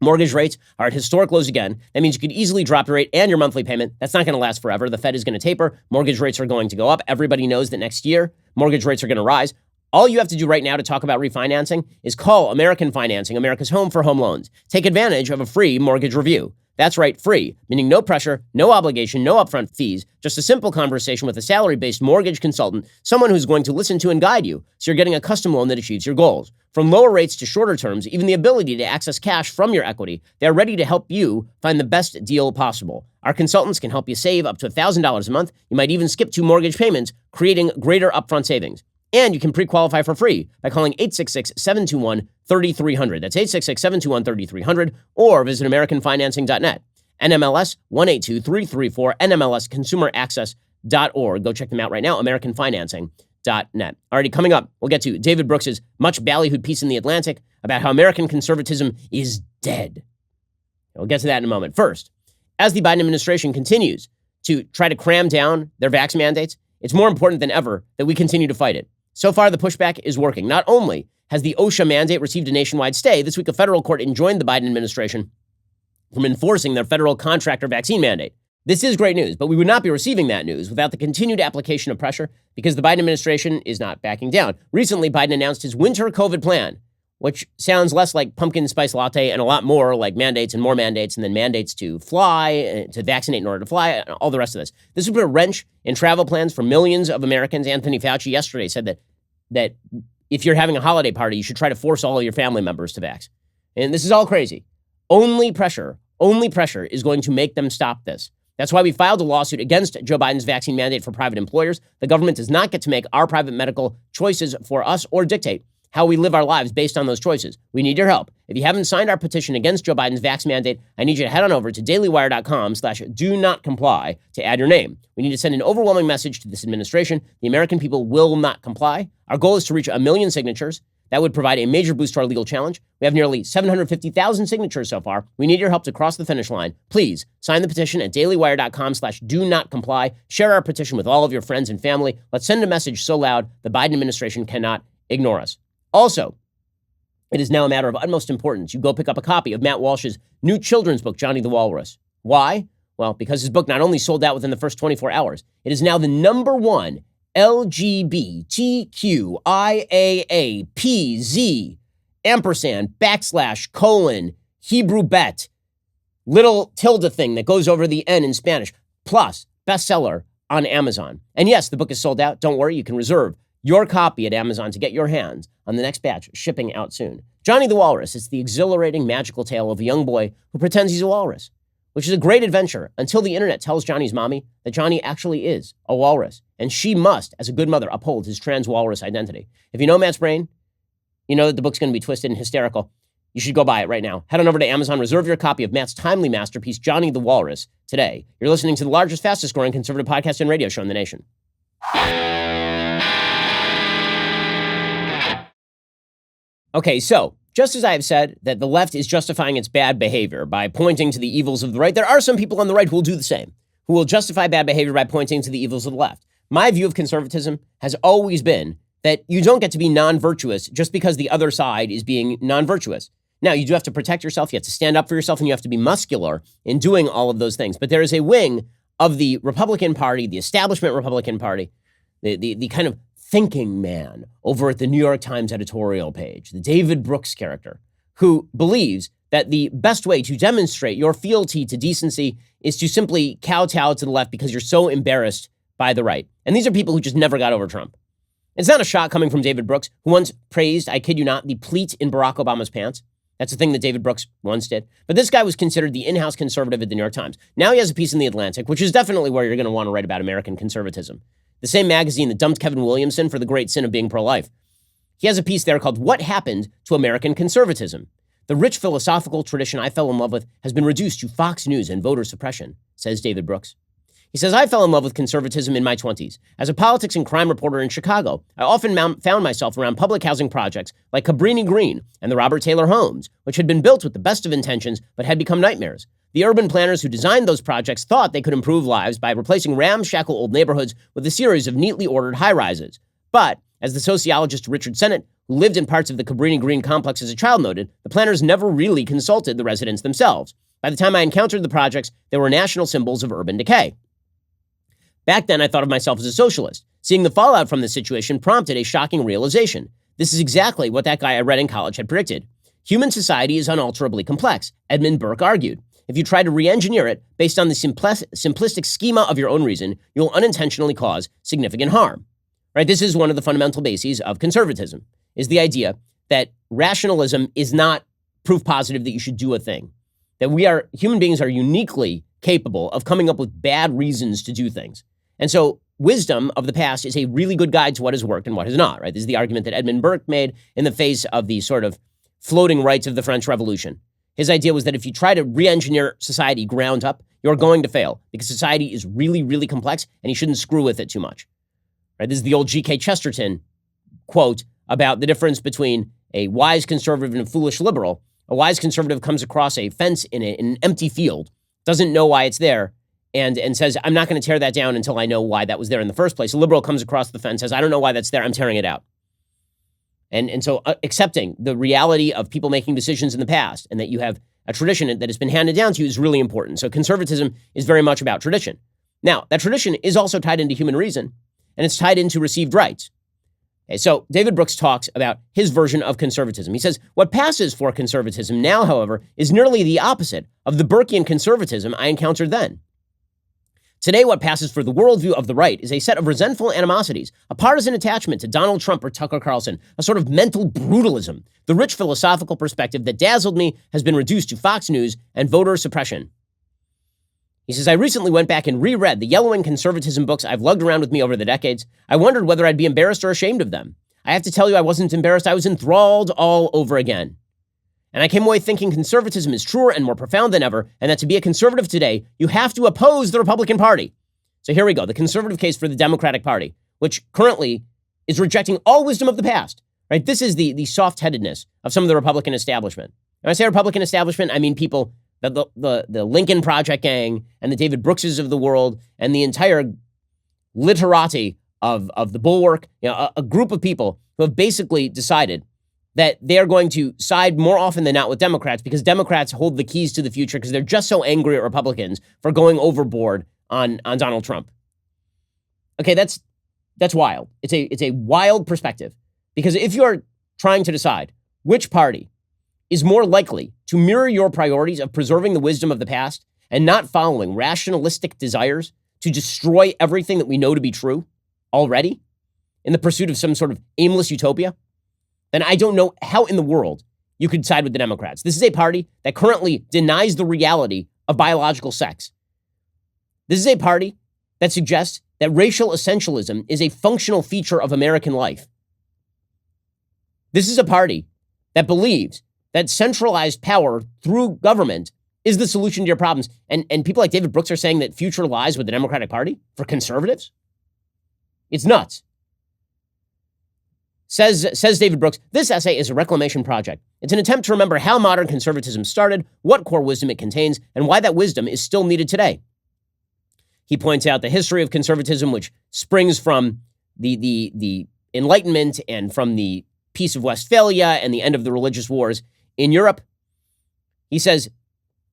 Mortgage rates are at historic lows again. That means you could easily drop your rate and your monthly payment. That's not going to last forever. The Fed is going to taper. Mortgage rates are going to go up. Everybody knows that next year, mortgage rates are going to rise. All you have to do right now to talk about refinancing is call American Financing, America's home for home loans. Take advantage of a free mortgage review. That's right, free, meaning no pressure, no obligation, no upfront fees, just a simple conversation with a salary-based mortgage consultant, someone who's going to listen to and guide you so you're getting a custom loan that achieves your goals. From lower rates to shorter terms, even the ability to access cash from your equity, they're ready to help you find the best deal possible. Our consultants can help you save up to $1,000 a month. You might even skip 2 mortgage payments, creating greater upfront savings. And you can pre-qualify for free by calling 866-721-3300. That's 866-721-3300, or visit AmericanFinancing.net. NMLS 182334, NMLSConsumerAccess.org. Go check them out right now, AmericanFinancing.net. Already coming up, we'll get to David Brooks's much ballyhooed piece in The Atlantic about how American conservatism is dead. We'll get to that in a moment. First, as the Biden administration continues to try to cram down their vax mandates, it's more important than ever that we continue to fight it. So far, the pushback is working. Not only has the OSHA mandate received a nationwide stay, this week a federal court enjoined the Biden administration from enforcing their federal contractor vaccine mandate. This is great news, but we would not be receiving that news without the continued application of pressure because the Biden administration is not backing down. Recently, Biden announced his winter COVID plan, which sounds less like pumpkin spice latte and a lot more like mandates and more mandates and then mandates to fly, to vaccinate in order to fly, and all the rest of this. This would put a wrench in travel plans for millions of Americans. Anthony Fauci yesterday said that if you're having a holiday party, you should try to force all of your family members to vax. And this is all crazy. Only pressure is going to make them stop this. That's why we filed a lawsuit against Joe Biden's vaccine mandate for private employers. The government does not get to make our private medical choices for us or dictate how we live our lives based on those choices. We need your help. If you haven't signed our petition against Joe Biden's vax mandate, I need you to head on over to dailywire.com/do-not-comply to add your name. We need to send an overwhelming message to this administration. The American people will not comply. Our goal is to reach 1 million signatures. That would provide a major boost to our legal challenge. We have nearly 750,000 signatures so far. We need your help to cross the finish line. Please sign the petition at dailywire.com/do-not-comply. Share our petition with all of your friends and family. Let's send a message so loud the Biden administration cannot ignore us. Also, it is now a matter of utmost importance you go pick up a copy of Matt Walsh's new children's book, Johnny the Walrus. Why? Well, because his book not only sold out within the first 24 hours, it is now the #1 LGBTQIAAPZ & Hebrew bet little tilde thing that goes over the N in Spanish, plus bestseller on Amazon. And yes, the book is sold out. Don't worry, you can reserve your copy at Amazon to get your hands on the next batch shipping out soon. Johnny the Walrus is the exhilarating, magical tale of a young boy who pretends he's a walrus, which is a great adventure until the internet tells Johnny's mommy that Johnny actually is a walrus, and she must, as a good mother, uphold his trans walrus identity. If you know Matt's brain, you know that the book's going to be twisted and hysterical. You should go buy it right now. Head on over to Amazon, reserve your copy of Matt's timely masterpiece, Johnny the Walrus, today. You're listening to the largest, fastest growing conservative podcast and radio show in the nation. Okay, so just as I have said that the left is justifying its bad behavior by pointing to the evils of the right, there are some people on the right who will do the same, who will justify bad behavior by pointing to the evils of the left. My view of conservatism has always been that you don't get to be non-virtuous just because the other side is being non-virtuous. Now, you do have to protect yourself, you have to stand up for yourself, and you have to be muscular in doing all of those things. But there is a wing of the Republican Party, the establishment Republican Party, the kind of thinking man over at the New York Times editorial page, the David Brooks character, who believes that the best way to demonstrate your fealty to decency is to simply kowtow to the left because you're so embarrassed by the right. And these are people who just never got over Trump. It's not a shot coming from David Brooks, who once praised, I kid you not, the pleat in Barack Obama's pants. That's the thing that David Brooks once did. But this guy was considered the in-house conservative at the New York Times. Now he has a piece in The Atlantic, which is definitely where you're going to want to write about American conservatism. The same magazine that dumped Kevin Williamson for the great sin of being pro-life. He has a piece there called What Happened to American Conservatism? The rich philosophical tradition I fell in love with has been reduced to Fox News and voter suppression, says David Brooks. He says, I fell in love with conservatism in my 20s. As a politics and crime reporter in Chicago, I often found myself around public housing projects like Cabrini Green and the Robert Taylor homes, which had been built with the best of intentions but had become nightmares. The urban planners who designed those projects thought they could improve lives by replacing ramshackle old neighborhoods with a series of neatly ordered high-rises. But, as the sociologist Richard Sennett, who lived in parts of the Cabrini Green complex as a child, noted, the planners never really consulted the residents themselves. By the time I encountered the projects, they were national symbols of urban decay. Back then, I thought of myself as a socialist. Seeing the fallout from this situation prompted a shocking realization. This is exactly what that guy I read in college had predicted. Human society is unalterably complex, Edmund Burke argued. If you try to re-engineer it based on the simplistic schema of your own reason, you'll unintentionally cause significant harm. Right? This is one of the fundamental bases of conservatism, is the idea that rationalism is not proof positive that you should do a thing. That human beings are uniquely capable of coming up with bad reasons to do things. And so wisdom of the past is a really good guide to what has worked and what has not, right? This is the argument that Edmund Burke made in the face of the sort of floating rights of the French Revolution. His idea was that if you try to re-engineer society ground up, you're going to fail because society is really, really complex and you shouldn't screw with it too much. Right? This is the old G.K. Chesterton quote about the difference between a wise conservative and a foolish liberal. A wise conservative comes across a fence in an empty field, doesn't know why it's there, and says, I'm not going to tear that down until I know why that was there in the first place. A liberal comes across the fence, says, I don't know why that's there, I'm tearing it out. And so accepting the reality of people making decisions in the past and that you have a tradition that has been handed down to you is really important. So conservatism is very much about tradition. Now, that tradition is also tied into human reason, and it's tied into received rights. Okay, so David Brooks talks about his version of conservatism. He says, what passes for conservatism now, however, is nearly the opposite of the Burkean conservatism I encountered then. Today, what passes for the worldview of the right is a set of resentful animosities, a partisan attachment to Donald Trump or Tucker Carlson, a sort of mental brutalism. The rich philosophical perspective that dazzled me has been reduced to Fox News and voter suppression. He says, I recently went back and reread the yellowing conservatism books I've lugged around with me over the decades. I wondered whether I'd be embarrassed or ashamed of them. I have to tell you, I wasn't embarrassed. I was enthralled all over again. And I came away thinking conservatism is truer and more profound than ever, and that to be a conservative today, you have to oppose the Republican Party. So here we go, the conservative case for the Democratic Party, which currently is rejecting all wisdom of the past, right? This is the soft-headedness of some of the Republican establishment. When I say Republican establishment, I mean people, the Lincoln Project gang and the David Brookses of the world and the entire literati of the Bulwark, a group of people who have basically decided that they're going to side more often than not with Democrats because Democrats hold the keys to the future because they're just so angry at Republicans for going overboard on Donald Trump. Okay, that's wild. It's a wild perspective because if you're trying to decide which party is more likely to mirror your priorities of preserving the wisdom of the past and not following rationalistic desires to destroy everything that we know to be true already in the pursuit of some sort of aimless utopia, then I don't know how in the world you could side with the Democrats. This is a party that currently denies the reality of biological sex. This is a party that suggests that racial essentialism is a functional feature of American life. This is a party that believes that centralized power through government is the solution to your problems. And people like David Brooks are saying that future lies with the Democratic Party for conservatives. It's nuts. Says David Brooks, this essay is a reclamation project. It's an attempt to remember how modern conservatism started, what core wisdom it contains, and why that wisdom is still needed today. He points out the history of conservatism, which springs from the Enlightenment and from the Peace of Westphalia and the end of the religious wars in Europe He says,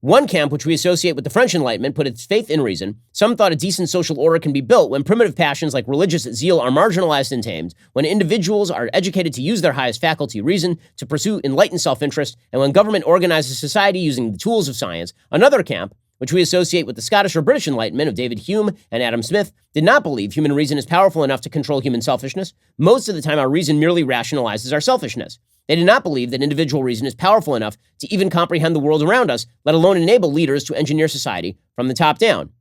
one camp, which we associate with the French Enlightenment, put its faith in reason. Some thought a decent social order can be built when primitive passions like religious zeal are marginalized and tamed, when individuals are educated to use their highest faculty, reason, to pursue enlightened self-interest, and when government organizes society using the tools of science. Another camp, which we associate with the Scottish or British Enlightenment of David Hume and Adam Smith, did not believe human reason is powerful enough to control human selfishness. Most of the time, our reason merely rationalizes our selfishness. They did not believe that individual reason is powerful enough to even comprehend the world around us, let alone enable leaders to engineer society from the top down.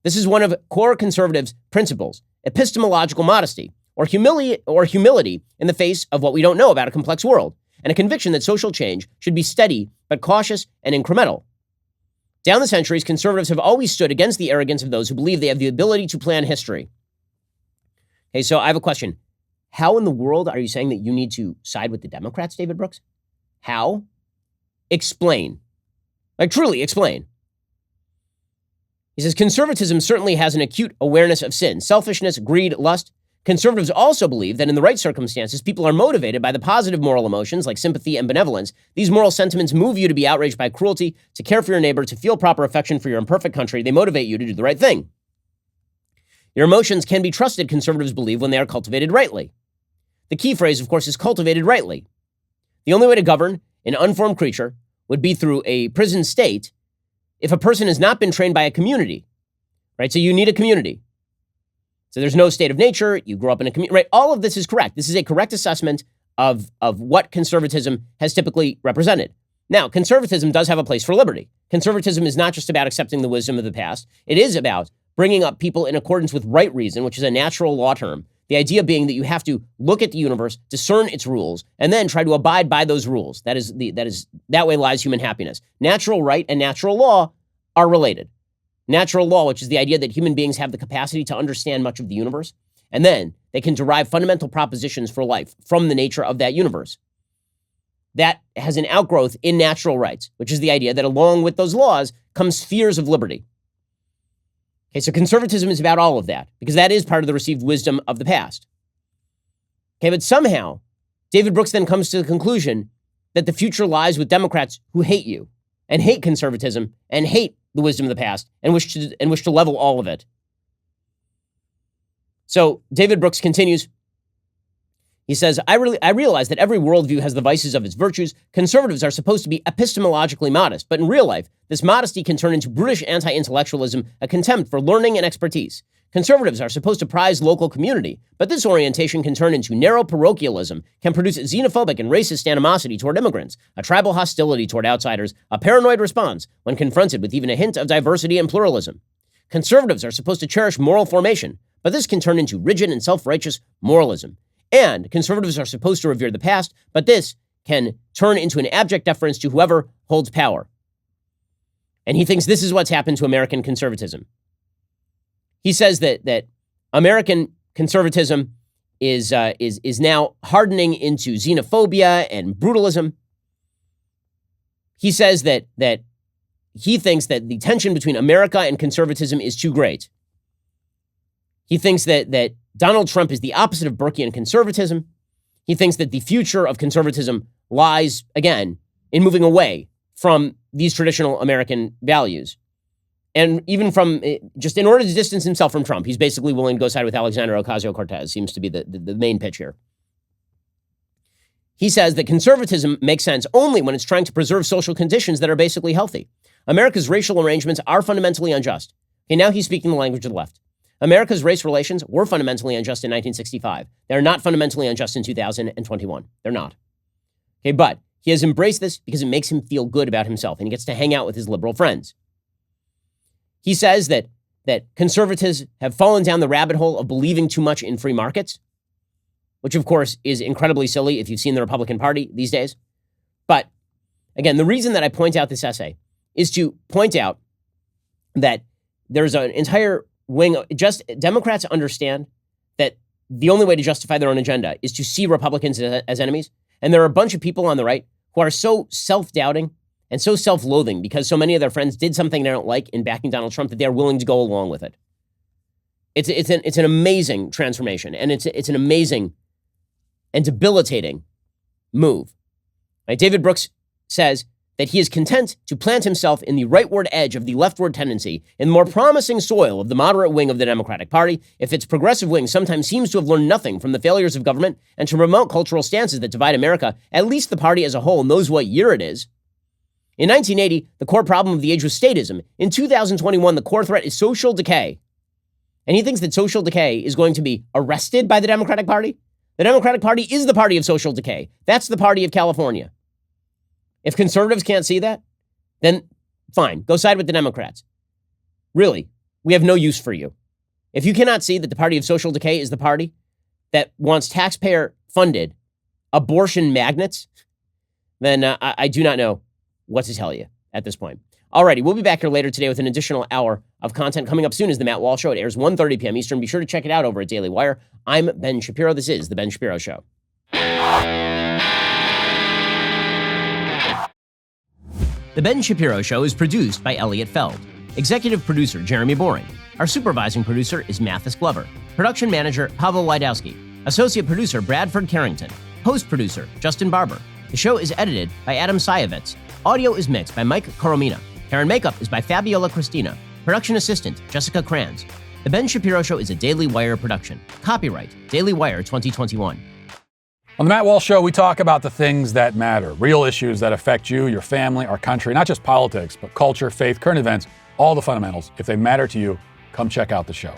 This is one of core conservatives' principles, epistemological modesty, or humility in the face of what we don't know about a complex world, and a conviction that social change should be steady but cautious and incremental. Down the centuries, conservatives have always stood against the arrogance of those who believe they have the ability to plan history. Okay, so I have a question. How in the world are you saying that you need to side with the Democrats, David Brooks? How? Explain. Like, truly explain. He says, conservatism certainly has an acute awareness of sin, selfishness, greed, lust. Conservatives also believe that in the right circumstances, people are motivated by the positive moral emotions like sympathy and benevolence. These moral sentiments move you to be outraged by cruelty, to care for your neighbor, to feel proper affection for your imperfect country. They motivate you to do the right thing. Your emotions can be trusted, conservatives believe, when they are cultivated rightly. The key phrase, of course, is cultivated rightly. The only way to govern an unformed creature would be through a prison state if a person has not been trained by a community, right? So you need a community. So there's no state of nature. You grow up in a community, right? All of this is correct. This is a correct assessment of what conservatism has typically represented. Now, conservatism does have a place for liberty. Conservatism is not just about accepting the wisdom of the past. It is about bringing up people in accordance with right reason, which is a natural law term. The idea being that you have to look at the universe, discern its rules, and then try to abide by those rules. That way lies human happiness. Natural right and natural law are related. Natural law, which is the idea that human beings have the capacity to understand much of the universe, and then they can derive fundamental propositions for life from the nature of that universe. That has an outgrowth in natural rights, which is the idea that along with those laws comes spheres of liberty. Okay, so conservatism is about all of that, because that is part of the received wisdom of the past. Okay, but somehow, David Brooks then comes to the conclusion that the future lies with Democrats who hate you, and hate conservatism, and hate the wisdom of the past, and wish to level all of it. So David Brooks continues. He says, I realize that every worldview has the vices of its virtues. Conservatives are supposed to be epistemologically modest, but in real life, this modesty can turn into brutish anti-intellectualism, a contempt for learning and expertise. Conservatives are supposed to prize local community, but this orientation can turn into narrow parochialism, can produce xenophobic and racist animosity toward immigrants, a tribal hostility toward outsiders, a paranoid response when confronted with even a hint of diversity and pluralism. Conservatives are supposed to cherish moral formation, but this can turn into rigid and self-righteous moralism. And conservatives are supposed to revere the past, but this can turn into an abject deference to whoever holds power. And he thinks this is what's happened to American conservatism. He says that American conservatism is now hardening into xenophobia and brutalism. He says that he thinks that the tension between America and conservatism is too great. He thinks that Donald Trump is the opposite of Burkean conservatism. He thinks that the future of conservatism lies, again, in moving away from these traditional American values. And even from, just in order to distance himself from Trump, he's basically willing to go side with Alexandria Ocasio-Cortez, seems to be the main pitch here. He says that conservatism makes sense only when it's trying to preserve social conditions that are basically healthy. America's racial arrangements are fundamentally unjust. Okay, now he's speaking the language of the left. America's race relations were fundamentally unjust in 1965. They're not fundamentally unjust in 2021. They're not. Okay, but he has embraced this because it makes him feel good about himself, and he gets to hang out with his liberal friends. He says that conservatives have fallen down the rabbit hole of believing too much in free markets, which of course is incredibly silly if you've seen the Republican Party these days. But again, the reason that I point out this essay is to point out that there's an entire wing of Democrats understand that the only way to justify their own agenda is to see Republicans as enemies. And there are a bunch of people on the right who are so self-doubting and so self-loathing because so many of their friends did something they don't like in backing Donald Trump that they're willing to go along with it. It's an amazing transformation, and it's an amazing and debilitating move. Right? David Brooks says that he is content to plant himself in the rightward edge of the leftward tendency in the more promising soil of the moderate wing of the Democratic Party, if its progressive wing sometimes seems to have learned nothing from the failures of government and to remote cultural stances that divide America, at least the party as a whole knows what year it is. In 1980, the core problem of the age was statism. In 2021, the core threat is social decay. And he thinks that social decay is going to be arrested by the Democratic Party? The Democratic Party is the party of social decay. That's the party of California. If conservatives can't see that, then fine, go side with the Democrats. Really, we have no use for you. If you cannot see that the party of social decay is the party that wants taxpayer-funded abortion magnets, then I do not know what to tell you at this point. Alrighty, we'll be back here later today with an additional hour of content. Coming up soon is the Matt Walsh Show. It airs 1:30 p.m. Eastern. Be sure to check it out over at Daily Wire. I'm Ben Shapiro. This is The Ben Shapiro Show. The Ben Shapiro Show is produced by Elliot Feld. Executive producer Jeremy Boring. Our supervising producer is Mathis Glover. Production manager Pavel Wydowski. Associate producer Bradford Carrington. Host producer Justin Barber. The show is edited by Adam Sayevitz. Audio is mixed by Mike Coromina. Hair and makeup is by Fabiola Cristina. Production assistant Jessica Kranz. The Ben Shapiro Show is a Daily Wire production. Copyright Daily Wire 2021. On the Matt Walsh Show, we talk about the things that matter, real issues that affect you, your family, our country, not just politics, but culture, faith, current events, all the fundamentals. If they matter to you, come check out the show.